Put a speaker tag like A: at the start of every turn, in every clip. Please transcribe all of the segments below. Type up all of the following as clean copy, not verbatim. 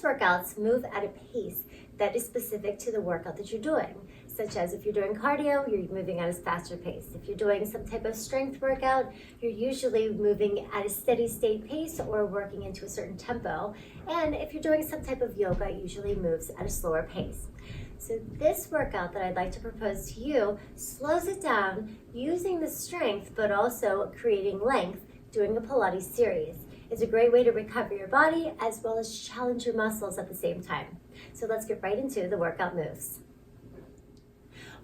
A: workouts move at a pace that is specific to the workout that you're doing, such as if you're doing cardio, you're moving at a faster pace. If you're doing some type of strength workout, you're usually moving at a steady state pace or working into a certain tempo. And if you're doing some type of yoga, it usually moves at a slower pace. So this workout that I'd like to propose to you slows it down using the strength, but also creating length, doing a Pilates series. It's a great way to recover your body as well as challenge your muscles at the same time. So let's get right into the workout moves.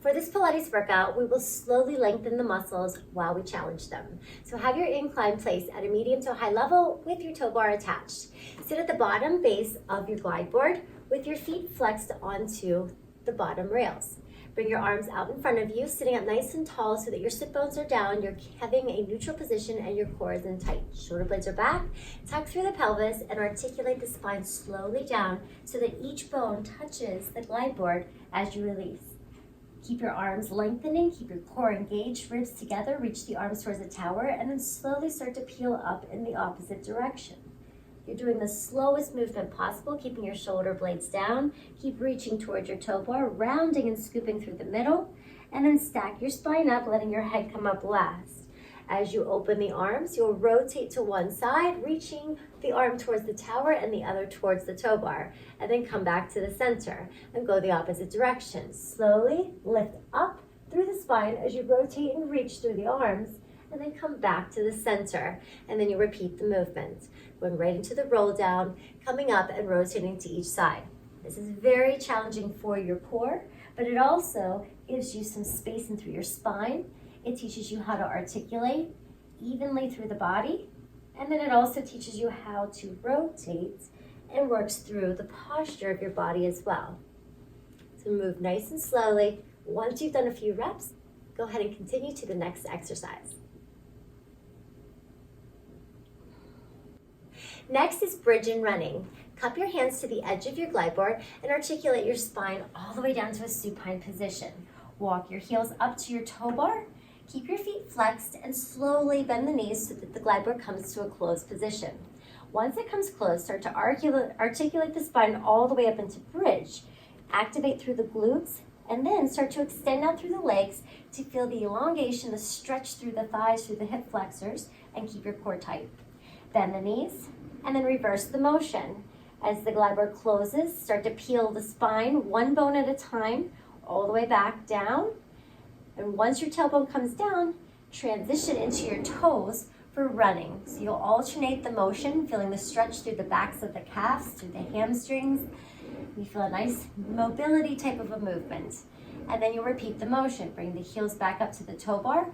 A: For this Pilates workout, we will slowly lengthen the muscles while we challenge them. So have your incline placed at a medium to high level with your toe bar attached. Sit at the bottom base of your glide board with your feet flexed onto the bottom rails. Bring your arms out in front of you, sitting up nice and tall so that your sit bones are down, you're having a neutral position and your core is in tight. Shoulder blades are back, tuck through the pelvis and articulate the spine slowly down so that each bone touches the glide board as you release. Keep your arms lengthening, keep your core engaged, ribs together, reach the arms towards the tower, and then slowly start to peel up in the opposite direction. You're doing the slowest movement possible, keeping your shoulder blades down. Keep reaching towards your toe bar, rounding and scooping through the middle, and then stack your spine up, letting your head come up last. As you open the arms, you'll rotate to one side, reaching the arm towards the tower and the other towards the toe bar, and then come back to the center and go the opposite direction. Slowly lift up through the spine as you rotate and reach through the arms, and then come back to the center, and then you repeat the movement, going right into the roll down, coming up and rotating to each side. This is very challenging for your core, but it also gives you some space in through your spine. It teaches you how to articulate evenly through the body, and then it also teaches you how to rotate and works through the posture of your body as well. So move nice and slowly. Once you've done a few reps, go ahead and continue to the next exercise. Next is bridge and running. Cup your hands to the edge of your glide board and articulate your spine all the way down to a supine position. Walk your heels up to your toe bar. Keep your feet flexed and slowly bend the knees so that the glide board comes to a closed position. Once it comes closed, start to articulate the spine all the way up into bridge. Activate through the glutes and then start to extend out through the legs to feel the elongation, the stretch through the thighs, through the hip flexors, and keep your core tight. Bend the knees and then reverse the motion. As the glide board closes, start to peel the spine one bone at a time, all the way back down. And once your tailbone comes down, transition into your toes for running. So you'll alternate the motion, feeling the stretch through the backs of the calves, through the hamstrings. You feel a nice mobility type of a movement. And then you'll repeat the motion. Bring the heels back up to the toe bar,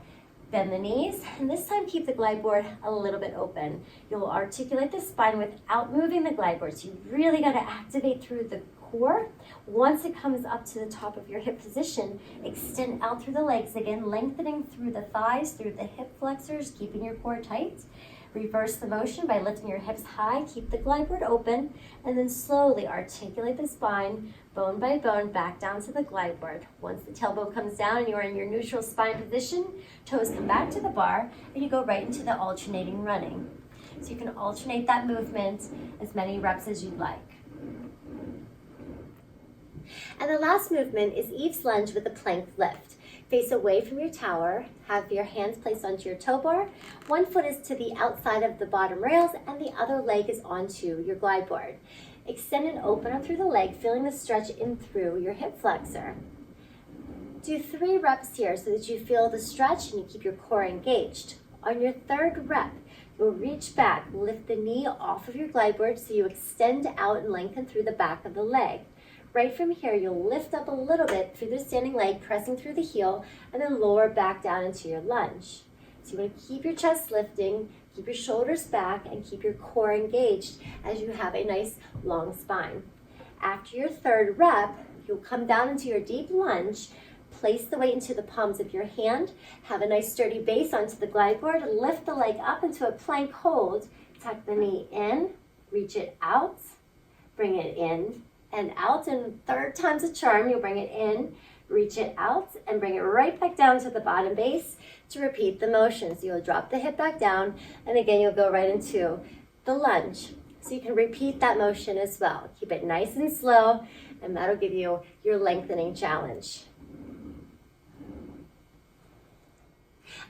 A: bend the knees, and this time keep the glide board a little bit open. You'll articulate the spine without moving the glide board. So you really got to activate through the core. Once it comes up to the top of your hip position, extend out through the legs again, lengthening through the thighs, through the hip flexors, keeping your core tight. Reverse the motion by lifting your hips high, keep the glide board open, and then slowly articulate the spine, bone by bone, back down to the glide board. Once the tailbone comes down and you're in your neutral spine position, toes come back to the bar, and you go right into the alternating running. So you can alternate that movement as many reps as you'd like. And the last movement is Eve's lunge with a plank lift. Face away from your tower, have your hands placed onto your toe bar. One foot is to the outside of the bottom rails and the other leg is onto your glide board. Extend and open up through the leg, feeling the stretch in through your hip flexor. Do 3 reps here so that you feel the stretch and you keep your core engaged. On your third rep, you'll reach back, lift the knee off of your glide board so you extend out and lengthen through the back of the leg. Right from here, you'll lift up a little bit through the standing leg, pressing through the heel, and then lower back down into your lunge. So you want to keep your chest lifting, keep your shoulders back, and keep your core engaged as you have a nice long spine. After your third rep, you'll come down into your deep lunge, place the weight into the palms of your hand, have a nice sturdy base onto the glide board, lift the leg up into a plank hold, tuck the knee in, reach it out, bring it in, and out, and third time's a charm. You'll bring it in, reach it out, and bring it right back down to the bottom base to repeat the motion. So you'll drop the hip back down, and again, you'll go right into the lunge. So you can repeat that motion as well. Keep it nice and slow, and that'll give you your lengthening challenge.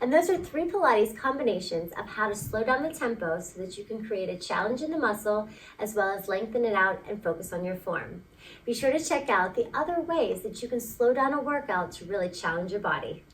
A: And those are 3 Pilates combinations of how to slow down the tempo so that you can create a challenge in the muscle as well as lengthen it out and focus on your form. Be sure to check out the other ways that you can slow down a workout to really challenge your body.